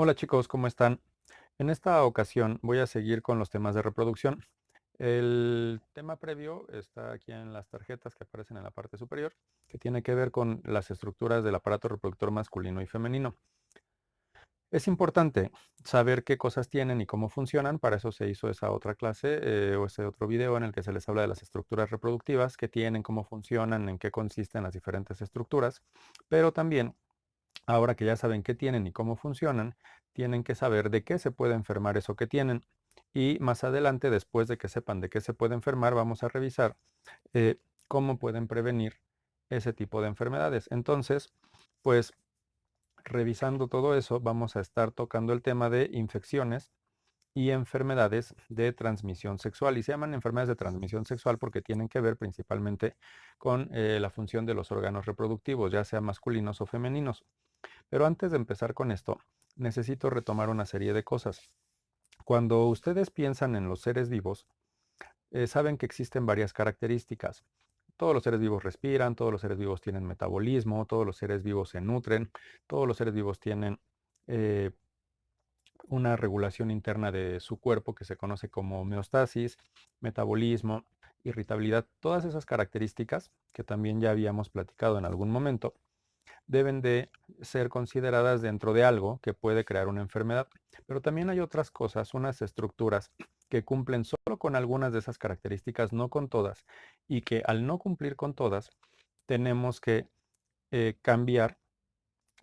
Hola chicos, ¿cómo están? En esta ocasión voy a seguir con los temas de reproducción. El tema previo está aquí en las tarjetas que aparecen en la parte superior, que tiene que ver con las estructuras del aparato reproductor masculino y femenino. Es importante saber qué cosas tienen y cómo funcionan, para eso se hizo esa otra clase o ese otro video en el que se les habla de las estructuras reproductivas, qué tienen, cómo funcionan, en qué consisten las diferentes estructuras, pero también ahora que ya saben qué tienen y cómo funcionan, tienen que saber de qué se puede enfermar eso que tienen. Y más adelante, después de que sepan de qué se puede enfermar, vamos a revisar eh, cómo pueden prevenir ese tipo de enfermedades. Entonces, pues revisando todo eso, vamos a estar tocando el tema de infecciones y enfermedades de transmisión sexual. Y se llaman enfermedades de transmisión sexual porque tienen que ver principalmente con la función de los órganos reproductivos, ya sea masculinos o femeninos. Pero antes de empezar con esto, necesito retomar una serie de cosas. Cuando ustedes piensan en los seres vivos, saben que existen varias características. Todos los seres vivos respiran, todos los seres vivos tienen metabolismo, todos los seres vivos se nutren, todos los seres vivos tienen eh, una regulación interna de su cuerpo que se conoce como homeostasis, metabolismo, irritabilidad. Todas esas características, que también ya habíamos platicado en algún momento, deben de ser consideradas dentro de algo que puede crear una enfermedad. Pero también hay otras cosas, unas estructuras que cumplen solo con algunas de esas características, no con todas, y que al no cumplir con todas, tenemos que cambiar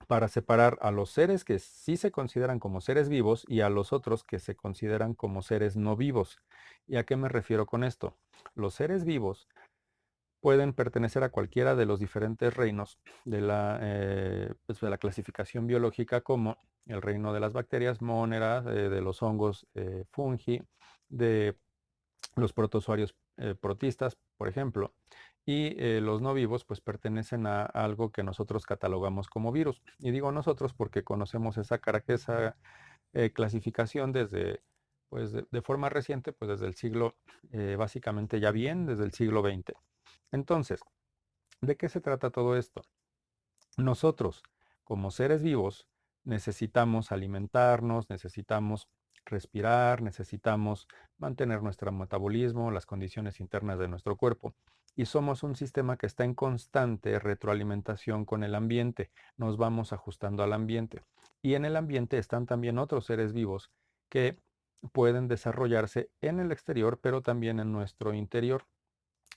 para separar a los seres que sí se consideran como seres vivos y a los otros que se consideran como seres no vivos. ¿Y a qué me refiero con esto? Los seres vivos pueden pertenecer a cualquiera de los diferentes reinos pues, de la clasificación biológica, como el reino de las bacterias, Monera, de los hongos, fungi, de los protozoarios, protistas, por ejemplo. Y los no vivos pues pertenecen a algo que nosotros catalogamos como virus. Y digo nosotros porque conocemos esa clasificación desde, pues de forma reciente, pues desde el siglo, básicamente ya bien, desde el siglo XX. Entonces, ¿de qué se trata todo esto? Nosotros, como seres vivos, necesitamos alimentarnos, necesitamos respirar, necesitamos mantener nuestro metabolismo, las condiciones internas de nuestro cuerpo. Y somos un sistema que está en constante retroalimentación con el ambiente. Nos vamos ajustando al ambiente. Y en el ambiente están también otros seres vivos que pueden desarrollarse en el exterior, pero también en nuestro interior.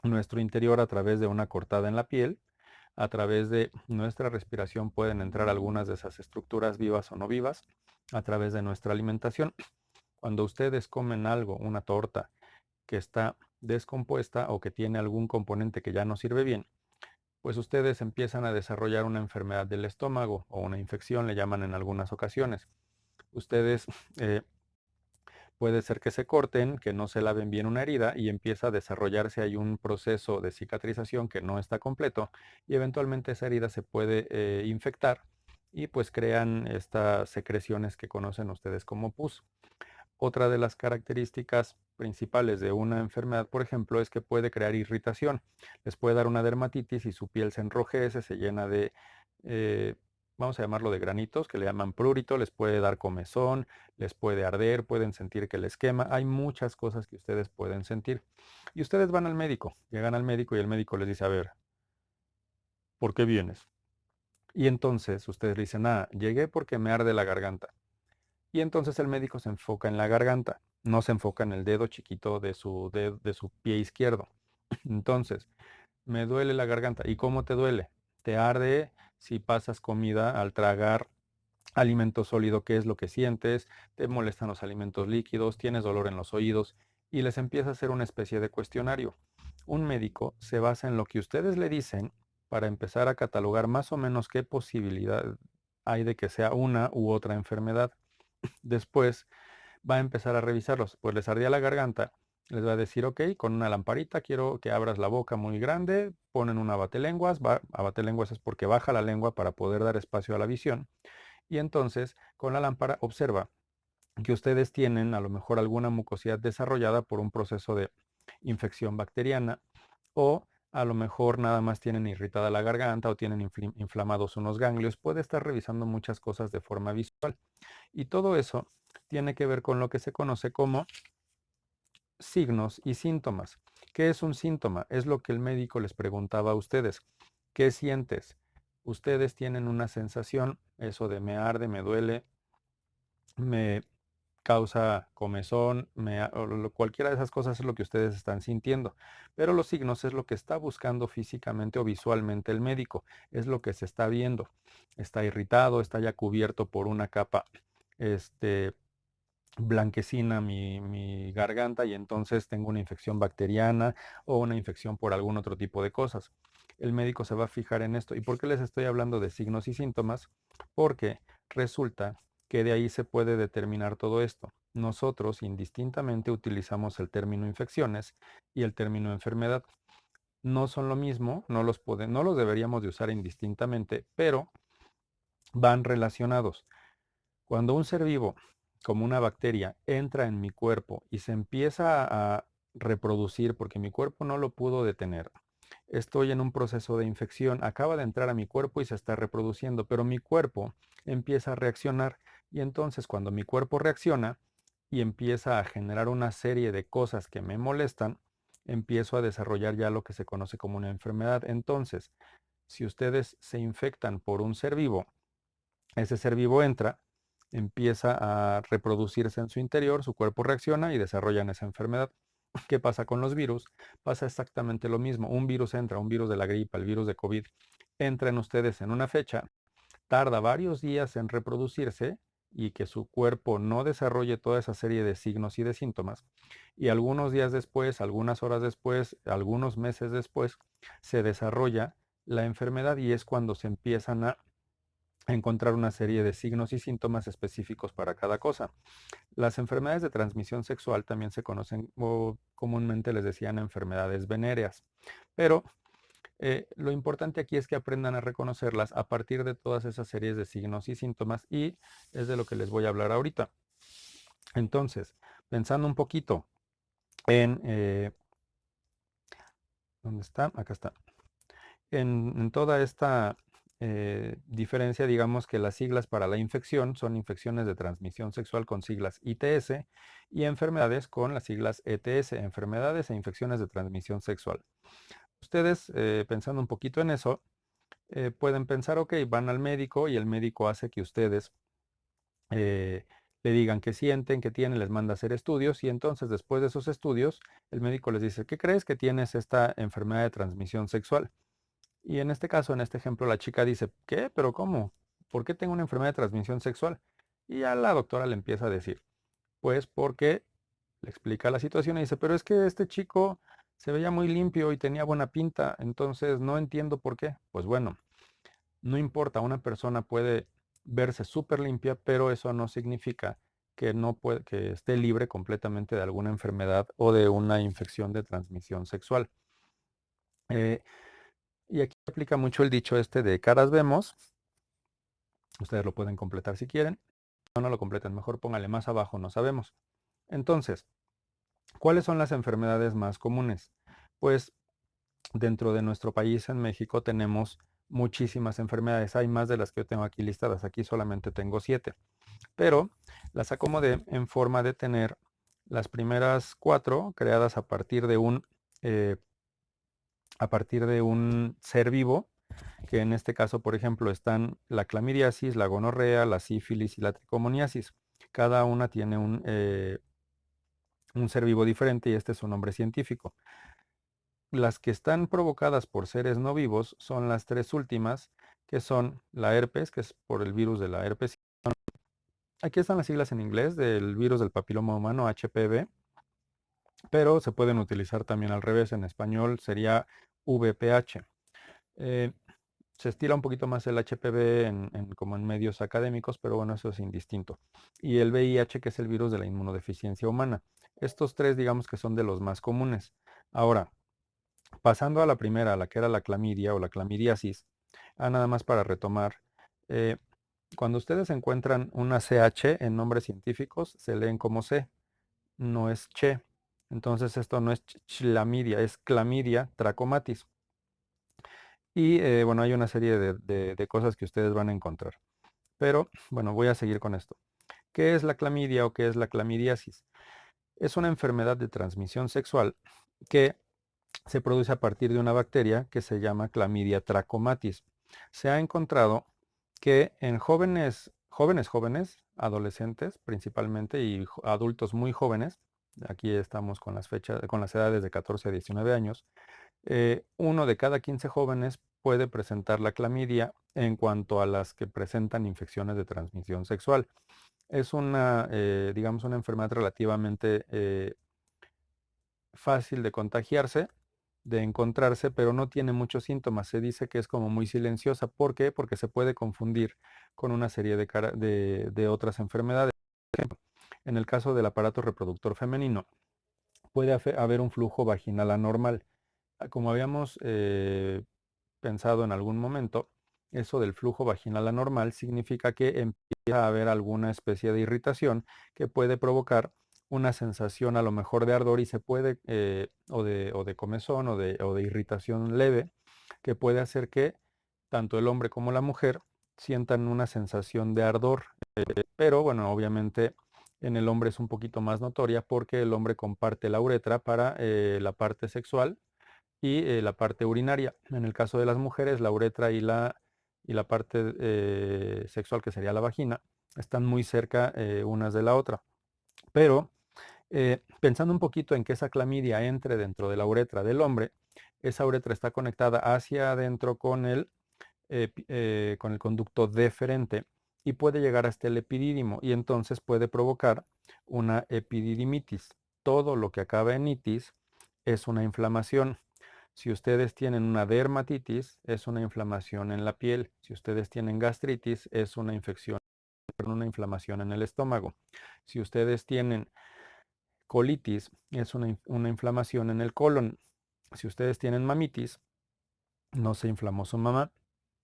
Nuestro interior, a través de una cortada en la piel, a través de nuestra respiración pueden entrar algunas de esas estructuras vivas o no vivas, a través de nuestra alimentación. Cuando ustedes comen algo, una torta que está descompuesta o que tiene algún componente que ya no sirve bien, pues ustedes empiezan a desarrollar una enfermedad del estómago o una infección, le llaman en algunas ocasiones. Ustedes eh, puede ser que se corten, que no se laven bien una herida y empieza a desarrollarse ahí un proceso de cicatrización que no está completo, y eventualmente esa herida se puede infectar y pues crean estas secreciones que conocen ustedes como pus. Otra de las características principales de una enfermedad, por ejemplo, es que puede crear irritación. Les puede dar una dermatitis y su piel se enrojece, se llena de, eh, vamos a llamarlo, de granitos, que le llaman prurito, les puede dar comezón, les puede arder, pueden sentir que les quema. Hay muchas cosas que ustedes pueden sentir. Y ustedes van al médico, llegan al médico y el médico les dice, a ver, ¿por qué vienes? Y entonces ustedes le dicen, ah, llegué porque me arde la garganta. Y entonces el médico se enfoca en la garganta, no se enfoca en el dedo chiquito de su pie izquierdo. Entonces, me duele la garganta. ¿Y cómo te duele? Te arde si pasas comida al tragar alimento sólido, ¿qué es lo que sientes? Te molestan los alimentos líquidos, tienes dolor en los oídos, y les empieza a hacer una especie de cuestionario. Un médico se basa en lo que ustedes le dicen para empezar a catalogar más o menos qué posibilidad hay de que sea una u otra enfermedad. Después va a empezar a revisarlos. Pues les ardía la garganta, les va a decir, ok, con una lamparita quiero que abras la boca muy grande, ponen un abatelenguas, abatelenguas es porque baja la lengua para poder dar espacio a la visión, y entonces con la lámpara observa que ustedes tienen a lo mejor alguna mucosidad desarrollada por un proceso de infección bacteriana, o A lo mejor nada más tienen irritada la garganta o tienen inflamados unos ganglios. Puede estar revisando muchas cosas de forma visual. Y todo eso tiene que ver con lo que se conoce como signos y síntomas. ¿Qué es un síntoma? Es lo que el médico les preguntaba a ustedes. ¿Qué sientes? Ustedes tienen una sensación, eso de me arde, me duele, me causa comezón, cualquiera de esas cosas es lo que ustedes están sintiendo. Pero los signos es lo que está buscando físicamente o visualmente el médico, es lo que se está viendo. Está irritado, está ya cubierto por una capa blanquecina mi garganta y entonces tengo una infección bacteriana o una infección por algún otro tipo de cosas. El médico se va a fijar en esto. ¿Y por qué les estoy hablando de signos y síntomas? Porque resulta que de ahí se puede determinar todo esto. Nosotros indistintamente utilizamos el término infecciones y el término enfermedad. No son lo mismo, no los deberíamos de usar indistintamente, pero van relacionados. Cuando un ser vivo, como una bacteria, entra en mi cuerpo y se empieza a reproducir porque mi cuerpo no lo pudo detener, estoy en un proceso de infección, acaba de entrar a mi cuerpo y se está reproduciendo, pero mi cuerpo empieza a reaccionar y entonces cuando mi cuerpo reacciona y empieza a generar una serie de cosas que me molestan, empiezo a desarrollar ya lo que se conoce como una enfermedad. Entonces, si ustedes se infectan por un ser vivo, ese ser vivo entra, empieza a reproducirse en su interior, su cuerpo reacciona y desarrollan esa enfermedad. ¿Qué pasa con los virus? Pasa exactamente lo mismo. Un virus entra, un virus de la gripa, el virus de COVID, entra en ustedes en una fecha, tarda varios días en reproducirse y que su cuerpo no desarrolle toda esa serie de signos y de síntomas. Y algunos días después, algunas horas después, algunos meses después, se desarrolla la enfermedad y es cuando se empiezan a encontrar una serie de signos y síntomas específicos para cada cosa. Las enfermedades de transmisión sexual también se conocen o comúnmente les decían enfermedades venéreas, pero lo importante aquí es que aprendan a reconocerlas a partir de todas esas series de signos y síntomas y es de lo que les voy a hablar ahorita. Entonces, pensando un poquito en, ¿dónde está? Acá está. En toda esta diferencia, digamos que las siglas para la infección son infecciones de transmisión sexual con siglas ITS y enfermedades con las siglas ETS, enfermedades e infecciones de transmisión sexual. Ustedes, pensando un poquito en eso, pueden pensar, ok, van al médico y el médico hace que ustedes eh, le digan qué sienten, qué tienen, les manda a hacer estudios y entonces después de esos estudios, el médico les dice, ¿qué crees que tienes esta enfermedad de transmisión sexual? Y en este caso, en este ejemplo, la chica dice, ¿qué? ¿Pero cómo? ¿Por qué tengo una enfermedad de transmisión sexual? Y ya la doctora le empieza a decir, pues porque le explica la situación y dice, pero es que este chico se veía muy limpio y tenía buena pinta, entonces no entiendo por qué. Pues bueno, no importa, una persona puede verse súper limpia, pero eso no significa que no puede, que esté libre completamente de alguna enfermedad o de una infección de transmisión sexual. Eh, y aquí aplica mucho el dicho este de caras vemos. Ustedes lo pueden completar si quieren. No lo completen, mejor póngale más abajo, no sabemos. Entonces, ¿cuáles son las enfermedades más comunes? Pues dentro de nuestro país, en México, tenemos muchísimas enfermedades. Hay más de las que yo tengo aquí listadas. Aquí solamente tengo 7. Pero las acomodé en forma de tener las primeras 4 creadas eh, a partir de un ser vivo, que en este caso, por ejemplo, están la clamidiasis, la gonorrea, la sífilis y la tricomoniasis. Cada una tiene un ser vivo diferente y este es su nombre científico. Las que están provocadas por seres no vivos son las 3 últimas, que son la herpes, que es por el virus de la herpes. Aquí están las siglas en inglés del virus del papiloma humano, HPV, pero se pueden utilizar también al revés. En español sería VPH. Eh, Se estila un poquito más el HPV como en medios académicos, pero bueno, eso es indistinto. Y el VIH, que es el virus de la inmunodeficiencia humana. Estos 3, digamos que son de los más comunes. Ahora, pasando a la primera, a la que era la clamidia o la clamidiasis, nada más para retomar, eh, cuando ustedes encuentran una CH en nombres científicos, se leen como C, no es che. Entonces esto no es chlamidia, es clamidia trachomatis. Y bueno, hay una serie de cosas que ustedes van a encontrar. Pero bueno, voy a seguir con esto. ¿Qué es la clamidia o qué es la clamidiasis? Es una enfermedad de transmisión sexual que se produce a partir de una bacteria que se llama Clamidia trachomatis. Se ha encontrado que en jóvenes, adolescentes principalmente y adultos muy jóvenes, aquí estamos con las fechas, con las edades de 14 a 19 años, uno de cada 15 jóvenes puede presentar la clamidia en cuanto a las que presentan infecciones de transmisión sexual. Es una, digamos, una enfermedad relativamente fácil de contagiarse, de encontrarse, pero no tiene muchos síntomas. Se dice que es como muy silenciosa. ¿Por qué? Porque se puede confundir con una serie de otras enfermedades. Por ejemplo, en el caso del aparato reproductor femenino, puede haber un flujo vaginal anormal. Como habíamos pensado en algún momento, eso del flujo vaginal anormal significa que empieza a haber alguna especie de irritación que puede provocar una sensación a lo mejor de ardor y se puede, o de comezón o de irritación leve, que puede hacer que tanto el hombre como la mujer sientan una sensación de ardor. Pero bueno, obviamente en el hombre es un poquito más notoria porque el hombre comparte la uretra para la parte sexual y la parte urinaria. En el caso de las mujeres, la uretra y la parte sexual, que sería la vagina, están muy cerca unas de la otra. Pero pensando un poquito en que esa clamidia entre dentro de la uretra del hombre, esa uretra está conectada hacia adentro con el conducto deferente y puede llegar hasta el epidídimo y entonces puede provocar una epididimitis. Todo lo que acaba en itis es una inflamación. Si ustedes tienen una dermatitis, es una inflamación en la piel. Si ustedes tienen gastritis, es una infección, una inflamación en el estómago. Si ustedes tienen colitis, es una inflamación en el colon. Si ustedes tienen mamitis, no se inflamó su mamá,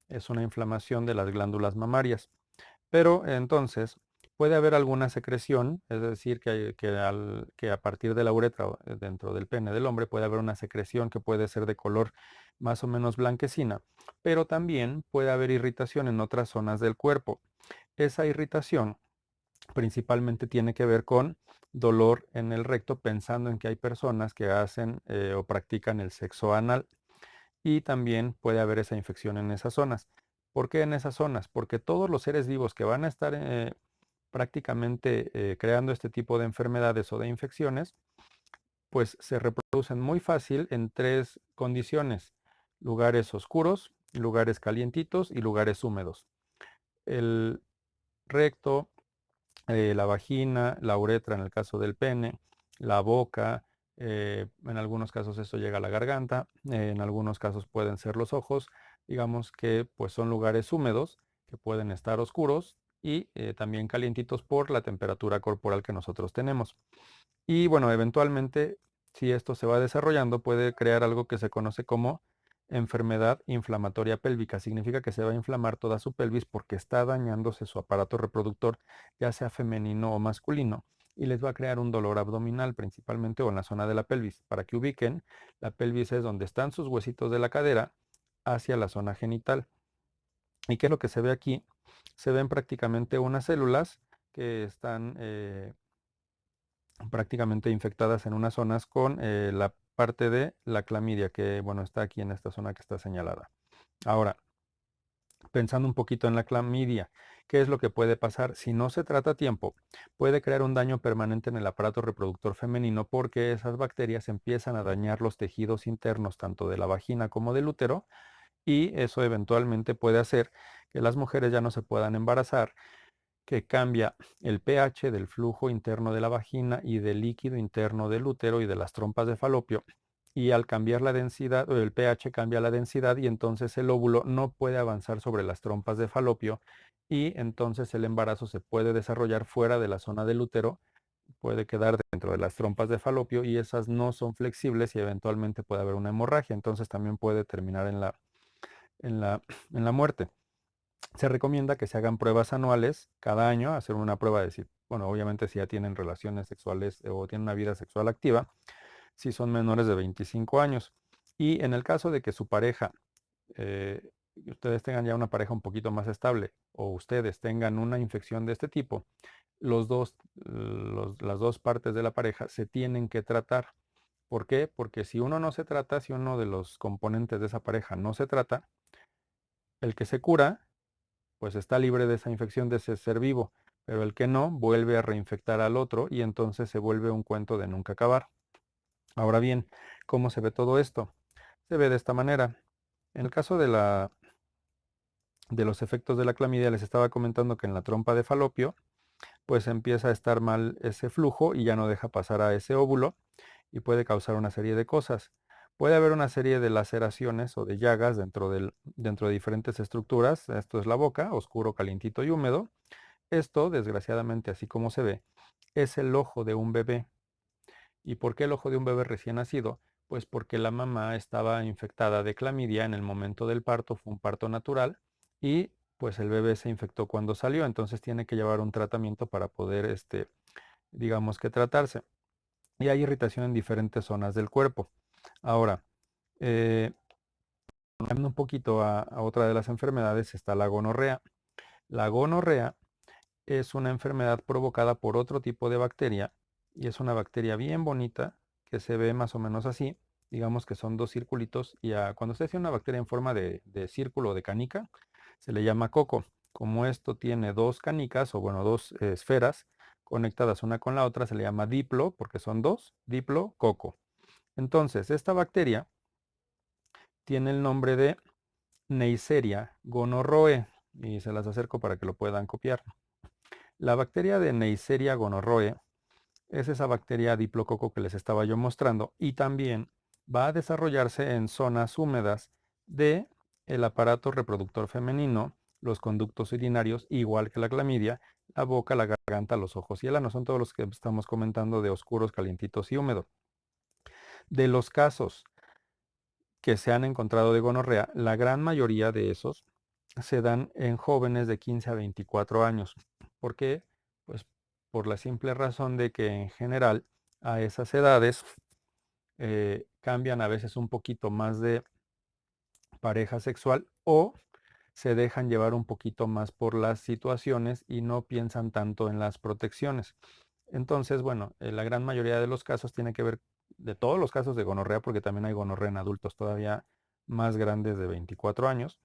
es una inflamación de las glándulas mamarias. Pero entonces puede haber alguna secreción, es decir, que a partir de la uretra dentro del pene del hombre puede haber una secreción que puede ser de color más o menos blanquecina, pero también puede haber irritación en otras zonas del cuerpo. Esa irritación principalmente tiene que ver con dolor en el recto, pensando en que hay personas que hacen o practican el sexo anal y también puede haber esa infección en esas zonas. ¿Por qué en esas zonas? Porque todos los seres vivos que van a estar prácticamente creando este tipo de enfermedades o de infecciones, pues se reproducen muy fácil en tres condiciones: lugares oscuros, lugares calientitos y lugares húmedos. El recto, la vagina, la uretra en el caso del pene, la boca, en algunos casos esto llega a la garganta, en algunos casos pueden ser los ojos, digamos que pues son lugares húmedos que pueden estar oscuros y también calientitos por la temperatura corporal que nosotros tenemos. Y bueno, eventualmente, si esto se va desarrollando, puede crear algo que se conoce como enfermedad inflamatoria pélvica. Significa que se va a inflamar toda su pelvis porque está dañándose su aparato reproductor, ya sea femenino o masculino, y les va a crear un dolor abdominal principalmente o en la zona de la pelvis. Para que ubiquen, la pelvis es donde están sus huesitos de la cadera hacia la zona genital. ¿Y qué es lo que se ve aquí? Se ven prácticamente unas células que están prácticamente infectadas en unas zonas con la parte de la clamidia, que bueno, está aquí en esta zona que está señalada. Ahora, pensando un poquito en la clamidia, ¿qué es lo que puede pasar? Si no se trata a tiempo, puede crear un daño permanente en el aparato reproductor femenino porque esas bacterias empiezan a dañar los tejidos internos tanto de la vagina como del útero y eso eventualmente puede hacer que las mujeres ya no se puedan embarazar, que cambia el pH del flujo interno de la vagina y del líquido interno del útero y de las trompas de falopio. Y al cambiar la densidad, o el pH cambia la densidad y entonces el óvulo no puede avanzar sobre las trompas de falopio y entonces el embarazo se puede desarrollar fuera de la zona del útero, puede quedar dentro de las trompas de falopio y esas no son flexibles y eventualmente puede haber una hemorragia, entonces también puede terminar en la, en la muerte. Se recomienda que se hagan pruebas anuales cada año, hacer una prueba de si, bueno, obviamente si ya tienen relaciones sexuales o tienen una vida sexual activa, si son menores de 25 años. Y en el caso de que su pareja ustedes tengan ya una pareja un poquito más estable o ustedes tengan una infección de este tipo, las dos partes de la pareja se tienen que tratar. ¿Por qué? Porque si uno no se trata, si uno de los componentes de esa pareja no se trata, el que se cura, pues está libre de esa infección de ese ser vivo, pero el que no vuelve a reinfectar al otro y entonces se vuelve un cuento de nunca acabar. Ahora bien, ¿cómo se ve todo esto? Se ve de esta manera. En el caso de los efectos de la clamidia, les estaba comentando que en la trompa de falopio, pues empieza a estar mal ese flujo y ya no deja pasar a ese óvulo y puede causar una serie de cosas. Puede haber una serie de laceraciones o de llagas dentro de diferentes estructuras. Esto es la boca, oscuro, calientito y húmedo. Esto, desgraciadamente, así como se ve, es el ojo de un bebé. ¿Y por qué el ojo de un bebé recién nacido? Pues porque la mamá estaba infectada de clamidia en el momento del parto, fue un parto natural y pues el bebé se infectó cuando salió, entonces tiene que llevar un tratamiento para poder, digamos que tratarse. Y hay irritación en diferentes zonas del cuerpo. Ahora, eh, cambiando un poquito a otra de las enfermedades, está la gonorrea. La gonorrea es una enfermedad provocada por otro tipo de bacteria y es una bacteria bien bonita que se ve más o menos así. Digamos que son dos circulitos y cuando usted tiene una bacteria en forma de círculo o de canica, se le llama coco. Como esto tiene dos canicas o bueno, dos esferas conectadas una con la otra, se le llama diplo porque son dos, diplo, coco. Entonces, esta bacteria tiene el nombre de Neisseria gonorrhoeae y se las acerco para que lo puedan copiar. La bacteria de Neisseria gonorrhoeae es esa bacteria diplococo que les estaba yo mostrando y también va a desarrollarse en zonas húmedas de el aparato reproductor femenino, los conductos urinarios, igual que la clamidia, la boca, la garganta, los ojos y el ano. Son todos los que estamos comentando de oscuros, calientitos y húmedos. De los casos que se han encontrado de gonorrea, la gran mayoría de esos se dan en jóvenes de 15 a 24 años. ¿Por qué? Pues por la simple razón de que en general a esas edades cambian a veces un poquito más de pareja sexual o se dejan llevar un poquito más por las situaciones y no piensan tanto en las protecciones. Entonces, bueno, la gran mayoría de los casos tiene que ver, de todos los casos de gonorrea, porque también hay gonorrea en adultos todavía más grandes de 24 años,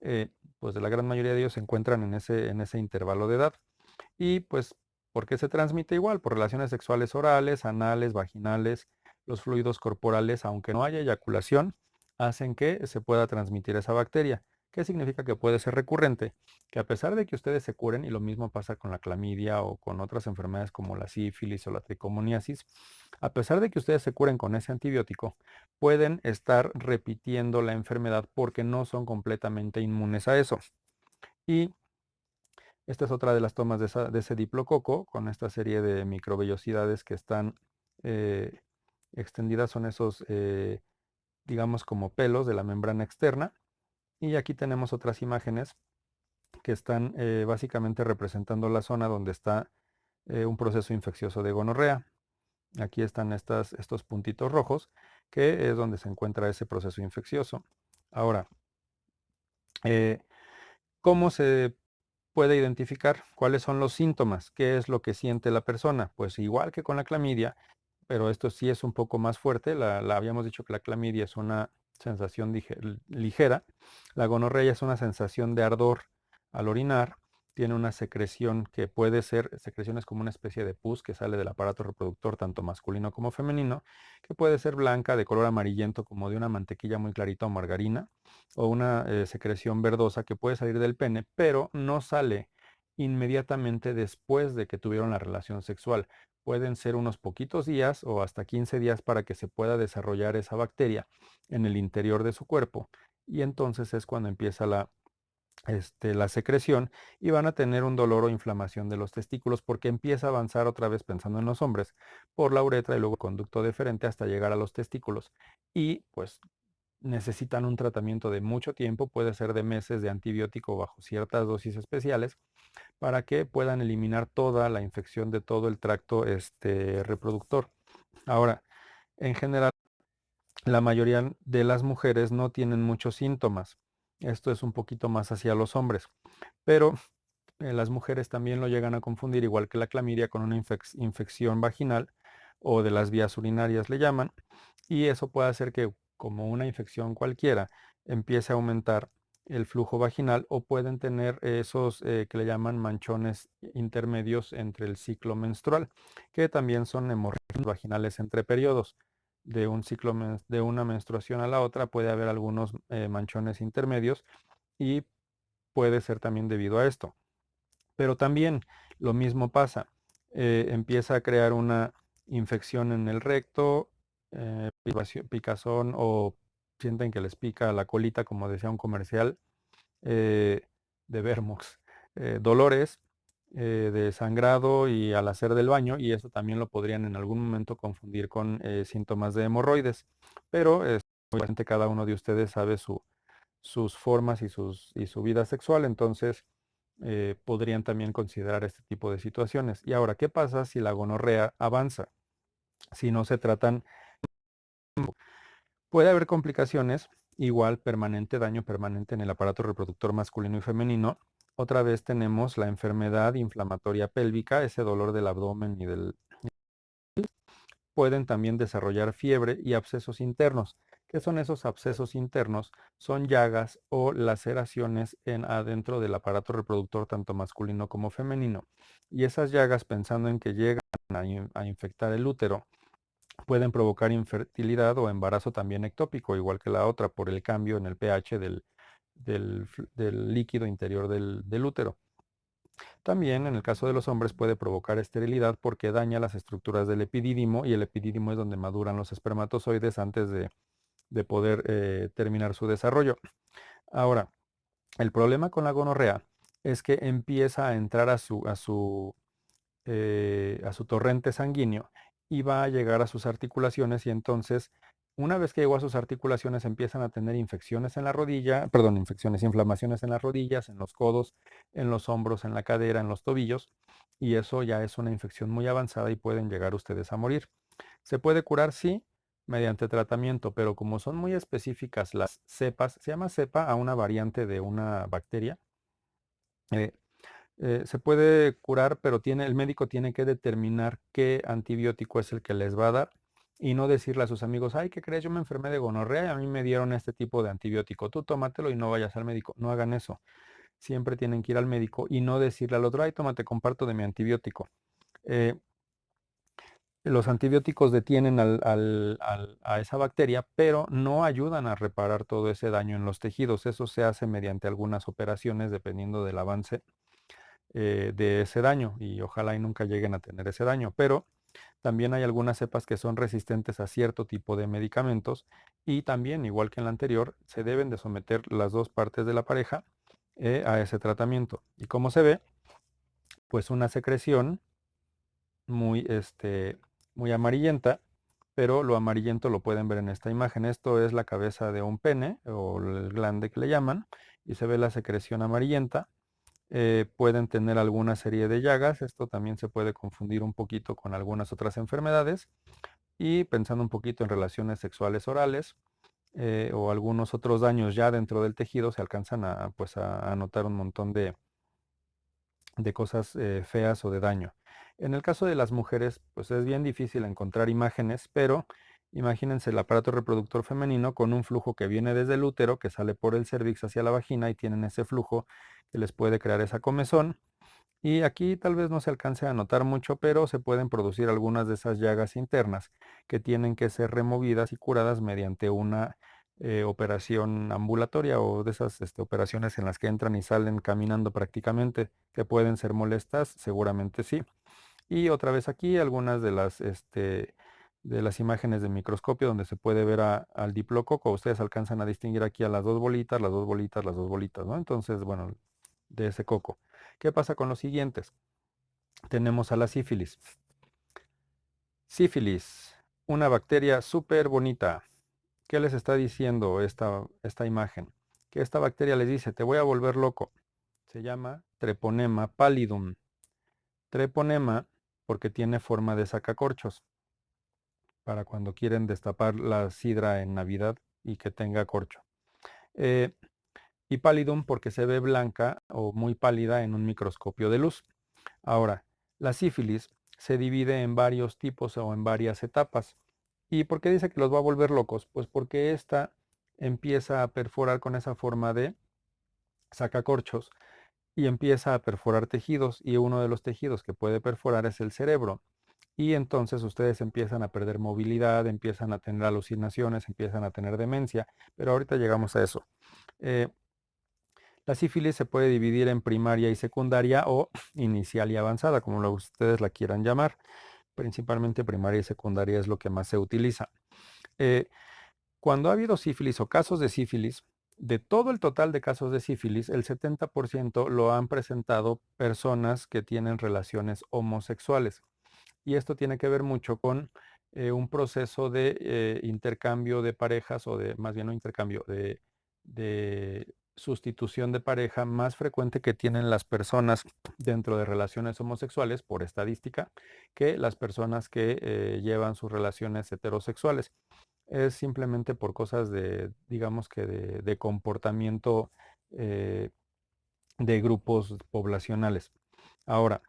eh, pues de la gran mayoría de ellos se encuentran en ese intervalo de edad. Y pues, ¿por qué se transmite igual? Por relaciones sexuales orales, anales, vaginales, los fluidos corporales, aunque no haya eyaculación, hacen que se pueda transmitir esa bacteria. ¿Qué significa que puede ser recurrente? Que a pesar de que ustedes se curen, y lo mismo pasa con la clamidia o con otras enfermedades como la sífilis o la tricomoniasis, a pesar de que ustedes se curen con ese antibiótico, pueden estar repitiendo la enfermedad porque no son completamente inmunes a eso. Y esta es otra de las tomas de ese diplococo con esta serie de microvellosidades que están eh, extendidas. Son esos, digamos, como pelos de la membrana externa. Y aquí tenemos otras imágenes que están básicamente representando la zona donde está un proceso infeccioso de gonorrea. Aquí están estos puntitos rojos, que es donde se encuentra ese proceso infeccioso. Ahora, eh, ¿cómo se puede identificar cuáles son los síntomas? ¿Qué es lo que siente la persona? Pues igual que con la clamidia, pero esto sí es un poco más fuerte. Habíamos dicho que la clamidia es una sensación ligera. La gonorrea es una sensación de ardor al orinar. Tiene una secreción que puede ser, secreción es como una especie de pus que sale del aparato reproductor tanto masculino como femenino, que puede ser blanca, de color amarillento como de una mantequilla muy clarita o margarina, o una secreción verdosa que puede salir del pene, pero no sale inmediatamente después de que tuvieron la relación sexual. Pueden ser unos poquitos días o hasta 15 días para que se pueda desarrollar esa bacteria en el interior de su cuerpo y entonces es cuando empieza la secreción y van a tener un dolor o inflamación de los testículos porque empieza a avanzar otra vez pensando en los hombres por la uretra y luego conducto deferente hasta llegar a los testículos y pues necesitan un tratamiento de mucho tiempo, puede ser de meses de antibiótico bajo ciertas dosis especiales para que puedan eliminar toda la infección de todo el tracto reproductor. Ahora, en general, la mayoría de las mujeres no tienen muchos síntomas. Esto es un poquito más hacia los hombres, pero las mujeres también lo llegan a confundir, igual que la clamidia, con una infección vaginal o de las vías urinarias le llaman, y eso puede hacer que, como una infección cualquiera, empiece a aumentar el flujo vaginal, o pueden tener esos que le llaman manchones intermedios entre el ciclo menstrual, que también son hemorragias vaginales entre periodos. De un ciclo, de una menstruación a la otra puede haber algunos manchones intermedios, y puede ser también debido a esto. Pero también lo mismo pasa, empieza a crear una infección en el recto, picazón, o sienten que les pica la colita, como decía un comercial eh, de Vermox, dolores de sangrado y al hacer del baño, y eso también lo podrían en algún momento confundir con síntomas de hemorroides. Pero obviamente cada uno de ustedes sabe sus formas y su vida sexual, entonces podrían también considerar este tipo de situaciones. Y ahora, ¿qué pasa si la gonorrea avanza? Si no se tratan, puede haber complicaciones, igual permanente, daño permanente en el aparato reproductor masculino y femenino. Otra vez tenemos la enfermedad inflamatoria pélvica, ese dolor del abdomen y del... Pueden también desarrollar fiebre y abscesos internos. ¿Qué son esos abscesos internos? Son llagas o laceraciones adentro del aparato reproductor, tanto masculino como femenino. Y esas llagas, pensando en que llegan a infectar el útero, pueden provocar infertilidad o embarazo también ectópico, igual que la otra, por el cambio en el pH del líquido interior del útero. También, en el caso de los hombres, puede provocar esterilidad porque daña las estructuras del epidídimo, y el epidídimo es donde maduran los espermatozoides antes de poder terminar su desarrollo. Ahora, el problema con la gonorrea es que empieza a entrar a su torrente sanguíneo, y va a llegar a sus articulaciones, y entonces, una vez que llegó a sus articulaciones, empiezan a tener infecciones en la rodilla, perdón, inflamaciones en las rodillas, en los codos, en los hombros, en la cadera, en los tobillos, y eso ya es una infección muy avanzada y pueden llegar ustedes a morir. ¿Se puede curar? Sí, mediante tratamiento, pero como son muy específicas las cepas, se llama cepa a una variante de una bacteria. eh, se puede curar, pero el médico tiene que determinar qué antibiótico es el que les va a dar, y no decirle a sus amigos: ay, ¿qué crees? Yo me enfermé de gonorrea y a mí me dieron este tipo de antibiótico. Tú tómatelo y no vayas al médico. No hagan eso. Siempre tienen que ir al médico y no decirle al otro: ay, tómate, comparto de mi antibiótico. Eh, los antibióticos detienen a esa bacteria, pero no ayudan a reparar todo ese daño en los tejidos. Eso se hace mediante algunas operaciones, dependiendo del avance de ese daño, y ojalá y nunca lleguen a tener ese daño. Pero también hay algunas cepas que son resistentes a cierto tipo de medicamentos, y también, igual que en la anterior, se deben de someter las dos partes de la pareja a ese tratamiento. Y como se ve, pues una secreción muy, muy amarillenta, pero lo amarillento lo pueden ver en esta imagen. Esto es la cabeza de un pene, o el glande que le llaman, y se ve la secreción amarillenta. Pueden tener alguna serie de llagas. Esto también se puede confundir un poquito con algunas otras enfermedades. Y pensando un poquito en relaciones sexuales orales, o algunos otros daños ya dentro del tejido, se alcanzan pues a notar un montón de cosas feas o de daño. En el caso de las mujeres, pues es bien difícil encontrar imágenes, pero imagínense el aparato reproductor femenino con un flujo que viene desde el útero, que sale por el cérvix hacia la vagina, y tienen ese flujo que les puede crear esa comezón. Y aquí tal vez no se alcance a notar mucho, pero se pueden producir algunas de esas llagas internas que tienen que ser removidas y curadas mediante una operación ambulatoria, o de esas operaciones en las que entran y salen caminando prácticamente, que pueden ser molestas, seguramente sí. Y otra vez aquí algunas de las imágenes de microscopio, donde se puede ver al diplococo. Ustedes alcanzan a distinguir aquí a las dos bolitas, las dos bolitas, las dos bolitas, ¿no? Entonces, bueno, de ese coco. ¿Qué pasa con los siguientes? Tenemos a la sífilis. Sífilis, una bacteria súper bonita. ¿Qué les está diciendo esta imagen? Que esta bacteria les dice: te voy a volver loco. Se llama Treponema pallidum. Treponema porque tiene forma de sacacorchos. para cuando quieren destapar la sidra en Navidad y que tenga corcho. Eh, y pallidum porque se ve blanca o muy pálida en un microscopio de luz. Ahora, la sífilis se divide en varios tipos o en varias etapas. ¿Y por qué dice que los va a volver locos? Pues porque esta empieza a perforar con esa forma de sacacorchos y empieza a perforar tejidos, y uno de los tejidos que puede perforar es el cerebro. Y entonces ustedes empiezan a perder movilidad, empiezan a tener alucinaciones, empiezan a tener demencia, pero ahorita llegamos a eso. Eh, la sífilis se puede dividir en primaria y secundaria o inicial y avanzada, como ustedes la quieran llamar. Principalmente primaria y secundaria es lo que más se utiliza. Eh, Cuando ha habido sífilis o casos de sífilis, de todo el total de casos de sífilis, el 70% lo han presentado personas que tienen relaciones homosexuales. Y esto tiene que ver mucho con un proceso de intercambio de parejas o de, más bien no intercambio, de sustitución de pareja más frecuente que tienen las personas dentro de relaciones homosexuales, por estadística, que las personas que llevan sus relaciones heterosexuales. Es simplemente por cosas de, digamos que de comportamiento eh, de grupos poblacionales. Ahora,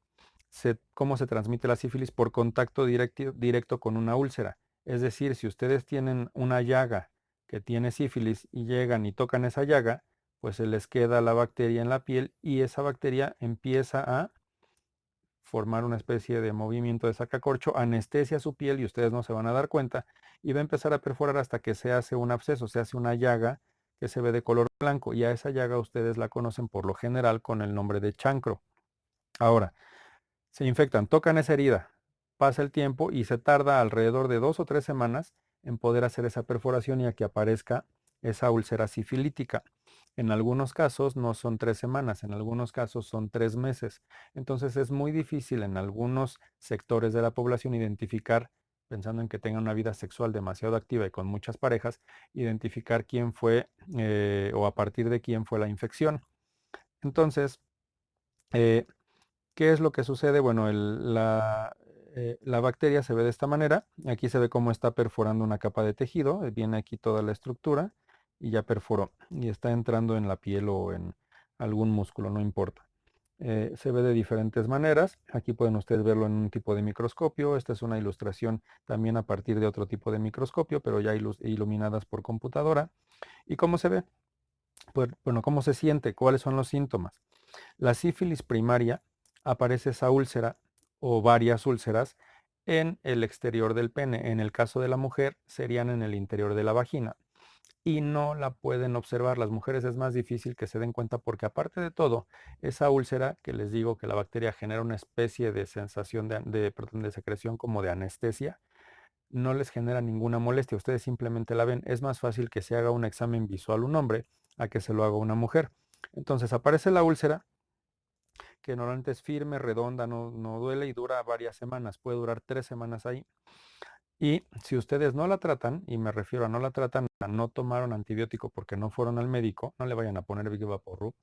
¿cómo se transmite la sífilis? Por contacto directo con una úlcera. Es decir, si ustedes tienen una llaga que tiene sífilis y llegan y tocan esa llaga, pues se les queda la bacteria en la piel y esa bacteria empieza a formar una especie de movimiento de sacacorcho, anestesia su piel y ustedes no se van a dar cuenta y va a empezar a perforar hasta que se hace un absceso, se hace una llaga que se ve de color blanco, y a esa llaga ustedes la conocen por lo general con el nombre de chancro. Ahora, se infectan, tocan esa herida, pasa el tiempo y se tarda alrededor de 2 o 3 semanas en poder hacer esa perforación y a que aparezca esa úlcera sifilítica. En algunos casos no son 3 semanas, en algunos casos son 3 meses. Entonces es muy difícil en algunos sectores de la población identificar, pensando en que tengan una vida sexual demasiado activa y con muchas parejas, identificar quién fue o a partir de quién fue la infección. Entonces, eh, ¿qué es lo que sucede? Bueno, la bacteria se ve de esta manera. Aquí se ve cómo está perforando una capa de tejido. Viene aquí toda la estructura y ya perforó. Y está entrando en la piel o en algún músculo, no importa. Se ve de diferentes maneras. Aquí pueden ustedes verlo en un tipo de microscopio. Esta es una ilustración también a partir de otro tipo de microscopio, pero ya iluminadas por computadora. ¿Y cómo se ve? Pues, bueno, ¿cómo se siente? ¿Cuáles son los síntomas? La sífilis primaria aparece esa úlcera o varias úlceras en el exterior del pene. En el caso de la mujer serían en el interior de la vagina y no la pueden observar. Las mujeres es más difícil que se den cuenta porque aparte de todo, esa úlcera que les digo que la bacteria genera una especie de sensación perdón, de secreción como de anestesia, no les genera ninguna molestia. Ustedes simplemente la ven. Es más fácil que se haga un examen visual un hombre a que se lo haga una mujer. Entonces aparece la úlcera, que normalmente es firme, redonda, no duele y dura varias semanas, puede durar 3 semanas ahí. Y si ustedes no la tratan, y me refiero a no la tratan, a no tomaron antibiótico porque no fueron al médico, no le vayan a poner Big Vaporub,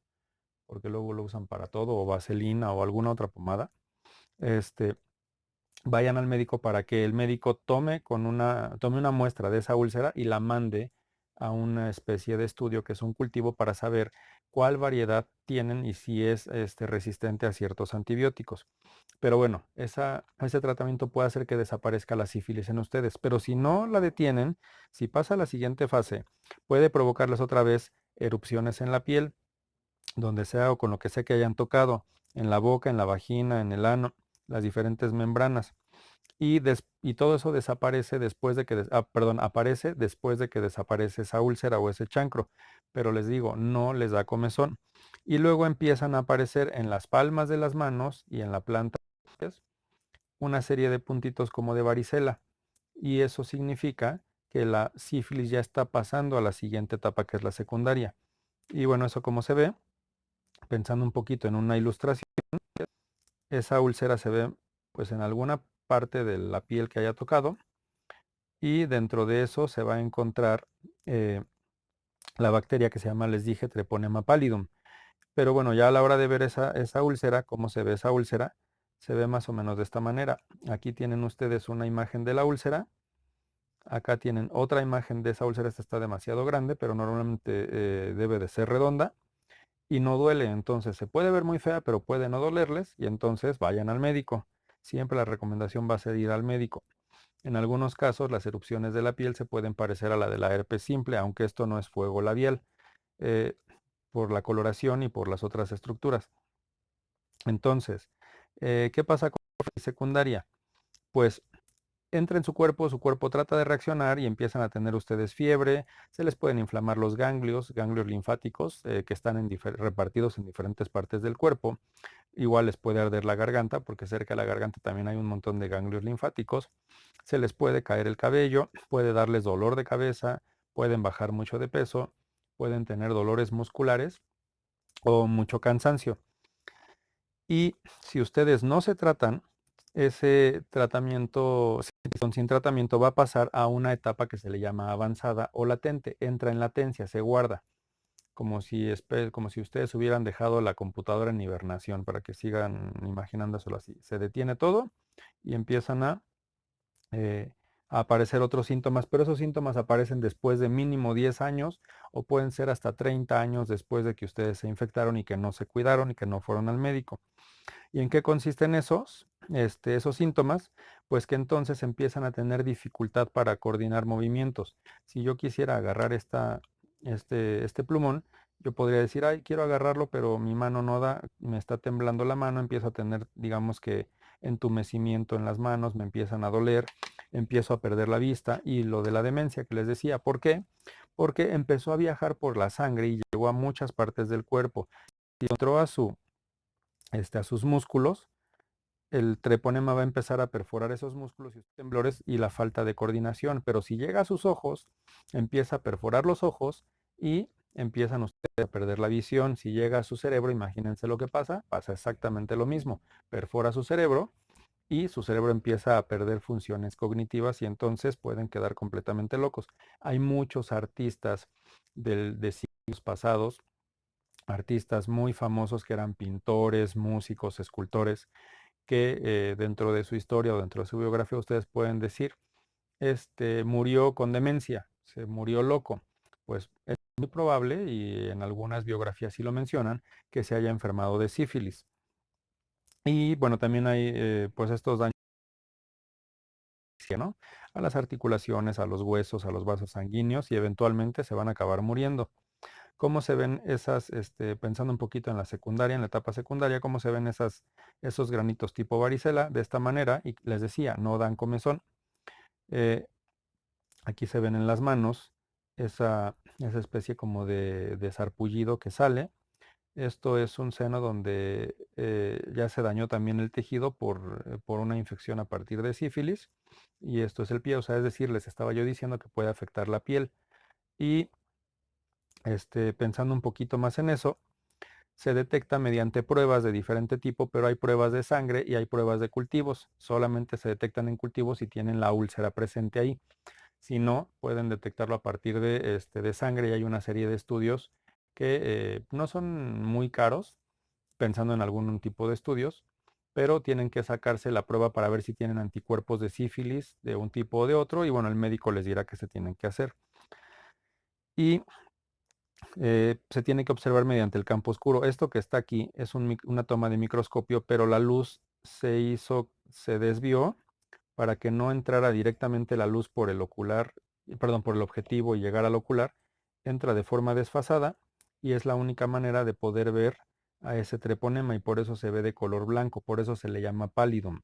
porque luego lo usan para todo, o vaselina o alguna otra pomada. Este, Vayan al médico para que el médico tome una muestra de esa úlcera y la mande a una especie de estudio que es un cultivo para saber cuál variedad tienen y si es resistente a ciertos antibióticos. Pero bueno, ese tratamiento puede hacer que desaparezca la sífilis en ustedes. Pero si no la detienen, si pasa a la siguiente fase, puede provocarles otra vez erupciones en la piel, donde sea o con lo que sea que hayan tocado, en la boca, en la vagina, en el ano, las diferentes membranas. Y todo eso desaparece después de que, perdón, aparece después de que desaparece esa úlcera o ese chancro. Pero les digo, no les da comezón. Y luego empiezan a aparecer en las palmas de las manos y en la planta de los pies una serie de puntitos como de varicela. Y eso significa que la sífilis ya está pasando a la siguiente etapa, que es la secundaria. Y bueno, eso como se ve, pensando un poquito en una ilustración, esa úlcera se ve pues en alguna parte de la piel que haya tocado, y dentro de eso se va a encontrar la bacteria que se llama, les dije, Treponema pallidum. Pero bueno, ya a la hora de ver esa úlcera, cómo se ve esa úlcera, se ve más o menos de esta manera. Aquí tienen ustedes una imagen de la úlcera Acá tienen otra imagen de esa úlcera. Esta está demasiado grande, pero normalmente debe de ser redonda y no duele. Entonces se puede ver muy fea, pero puede no dolerles y entonces vayan al médico. Siempre la recomendación va a ser ir al médico. En algunos casos las erupciones de la piel se pueden parecer a la de la herpes simple, aunque esto no es fuego labial, eh, por la coloración y por las otras estructuras. Entonces, ¿qué pasa con la herpes secundaria? Pues entra en su cuerpo trata de reaccionar y empiezan a tener ustedes fiebre, se les pueden inflamar los ganglios linfáticos que están repartidos en diferentes partes del cuerpo. Igual les puede arder la garganta, porque cerca de la garganta también hay un montón de ganglios linfáticos. Se les puede caer el cabello, puede darles dolor de cabeza, pueden bajar mucho de peso, pueden tener dolores musculares o mucho cansancio. Y si ustedes no se tratan, ese tratamiento, sin tratamiento, va a pasar a una etapa que se le llama avanzada o latente. Entra en latencia, se guarda, como si ustedes hubieran dejado la computadora en hibernación, para que sigan imaginándoselo así. Se detiene todo y empiezan eh, a aparecer otros síntomas, pero esos síntomas aparecen después de mínimo 10 años o pueden ser hasta 30 años después de que ustedes se infectaron y que no se cuidaron y que no fueron al médico. ¿Y en qué consisten esos síntomas? Pues que entonces empiezan a tener dificultad para coordinar movimientos. Si yo quisiera agarrar este plumón, yo podría decir, ay, quiero agarrarlo, pero mi mano no da, me está temblando la mano, empiezo a tener, digamos que, entumecimiento en las manos, me empiezan a doler, empiezo a perder la vista y lo de la demencia que les decía. ¿Por qué? Porque empezó a viajar por la sangre y llegó a muchas partes del cuerpo y entró a sus músculos. El treponema va a empezar a perforar esos músculos y sus temblores y la falta de coordinación. Pero si llega a sus ojos, empieza a perforar los ojos y empiezan ustedes a perder la visión. Si llega a su cerebro, imagínense lo que pasa. Pasa exactamente lo mismo. Perfora su cerebro y su cerebro empieza a perder funciones cognitivas y entonces pueden quedar completamente locos. Hay muchos artistas de siglos pasados, artistas muy famosos que eran pintores, músicos, escultores, que dentro de su historia o dentro de su biografía ustedes pueden decir, murió con demencia, se murió loco. Pues es muy probable, y en algunas biografías sí lo mencionan, que se haya enfermado de sífilis. Y bueno, también hay pues estos daños, ¿no?, a las articulaciones, a los huesos, a los vasos sanguíneos y eventualmente se van a acabar muriendo. ¿Cómo se ven pensando un poquito en la secundaria, en la etapa secundaria, cómo se ven esos granitos tipo varicela? De esta manera, y les decía, no dan comezón. Eh, Aquí se ven en las manos esa especie como de sarpullido que sale. Esto es un seno donde ya se dañó también el tejido por una infección a partir de sífilis. Y esto es el pie, o sea, es decir, les estaba yo diciendo que puede afectar la piel. Y pensando un poquito más en eso, se detecta mediante pruebas de diferente tipo, pero hay pruebas de sangre y hay pruebas de cultivos. Solamente se detectan en cultivos si tienen la úlcera presente ahí. Si no, pueden detectarlo a partir de sangre y hay una serie de estudios que no son muy caros, pensando en algún tipo de estudios, pero tienen que sacarse la prueba para ver si tienen anticuerpos de sífilis de un tipo o de otro y bueno, el médico les dirá qué se tienen que hacer. Y se tiene que observar mediante el campo oscuro. Esto que está aquí es una toma de microscopio, pero la luz se desvió para que no entrara directamente la luz por el ocular, perdón, por el objetivo y llegar al ocular. Entra de forma desfasada y es la única manera de poder ver a ese treponema y por eso se ve de color blanco, por eso se le llama pallidum,